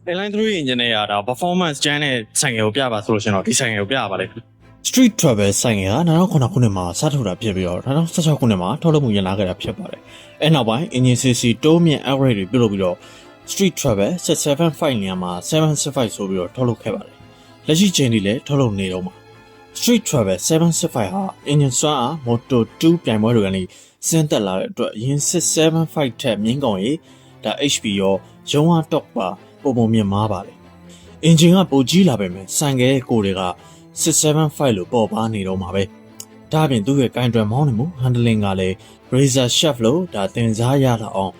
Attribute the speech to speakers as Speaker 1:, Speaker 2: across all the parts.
Speaker 1: Airline 3 engine နဲ့ရတာ performance ကျန်းတဲ့ဆိုင်ငယ်ကိုပြပါဆိုလို့ရှင်တော့ဒီဆိုင်ငယ်ကိုပြပါလိမ့်
Speaker 2: Street Travel ဆိုင်ငယ်က2009ခုနှစ်မှာစထုတ်တာဖြစ်ပြီးတော့2016ခုနှစ်မှာထုတ်လုပ်မှုရလာခဲ့တာဖြစ်ပါတယ်။အဲနောက်ပိုင်း engine cc တိုးမြင့် upgrade တွေပြုလုပ်ပြီးတော့ Street Travel 775နေရာမှာ765ဆိုပြီးတော့ထုတ်လုပ်ခဲ့ပါတယ်။လက်ရှိချိန်ထိလည်းထုတ်လုပ်နေတော့မှာ Street Travel 765ဟာ engine စွမ်းအား Moto 2ပြိုင်ပွဲတွေကနေဆင်းသက်လာတဲ့အတွက်ယင်675ထက်မြင့်ကောင်းရေးဒါ HP ရောရုံးအား top ပါပုံမြင့်မားပါတယ်။ engine ကပိုကြီးလာပေမဲ့ဆိုင်ကယ်ရဲ့ကိုယ်တွေက675လို့ပေါ်ပါနေတော့မှာပဲ။ဒါအပြင်သူ့ရဲ့ကင်တွယ်မောင်းနေမှု handling ကလည်း razor shaft လို့ဒါတင်စားရလာအောင်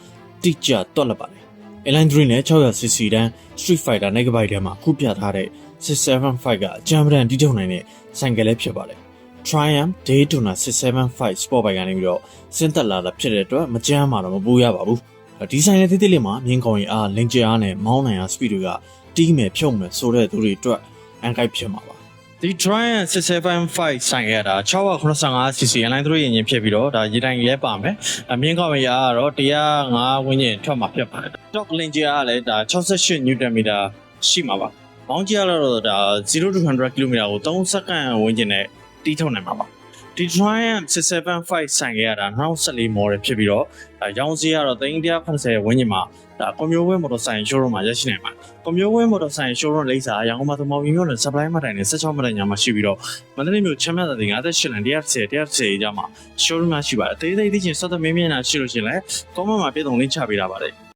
Speaker 2: တိကျတွက်လက်ပါတယ်။ Airline 3နဲ့ 600cc တန်း Street Fighter Megabyte ထဲမှာခုပြထားတဲ့675ကအကြမ်းပတမ်းတီးထုတ်နိုင်တဲ့ဆိုင်ကယ်လည်းဖြစ်ပါတယ်။ Triumph Daytona 675 Sport Bike ကနေပြီးတော့ဆင်းသက်လာတာဖြစ်တဲ့အတွက်မကြမ်းမှာတော့မပူရပါဘူး။ဒီဆိုင်ရဲ့သေးသေးလေးမှာမြင်းကောင်ရီအားလင်ကျအားနဲ့မောင်းနိုင်အား speed တွေကတီးမယ်ဖြုတ်မယ်ဆိုတဲ့သူတွေအတွက်အန်ကိုက်ဖြစ်မှာပါ
Speaker 1: ဒီ Triumph 675ဆိုင်ရတာ 685cc Airline 3 engine ဖြစ်ပြီးတော့ဒါရေတိုင်လည်းပါမယ်အမြင့်ကောင်းရကတော့105ဝန်းကျင်ထွက်မှာဖြစ်ပါတယ် Top link ကလည်းဒါ68 Newton meter ရှိမှာပါမောင်းကြီးကတော့ဒါ0 to 100 km ကို3စက္ကန့်ဝန်းကျင်နဲ့တီးထုတ်နိုင်မှာပါဒီ Triumph 675ဆိုင်ရတာ2014 model ဖြစ်ပြီးတော့ရောင်းစည်းကတော့380ဝန်းကျင်မှာဒါကွန်မျိုးဝဲမော်တော်ဆိုင် showroom မှာရရှိနိုင်ပါတယ်ကွန်မျိုးဝဲမော်တော်ဆိုင် showroom လိပ်စာရန်ကုန်မှာသမုံရင်းမြို့နယ် supply မှတ်တိုင်နဲ့16မှတ်တိုင်ညာမှာရှိပြီးတော့မန္တလေးမြို့ချမ်းမြတ်တဲ့58လမ်း110ကြားမှာ showroom မှာရှိပါတယ်အသေးသေးသိချင်းစသမင်းမြင်တာရှိလို့ရှိရင်လည်း comment မှာပြည်တော်လင်းချပေးတာပါတယ်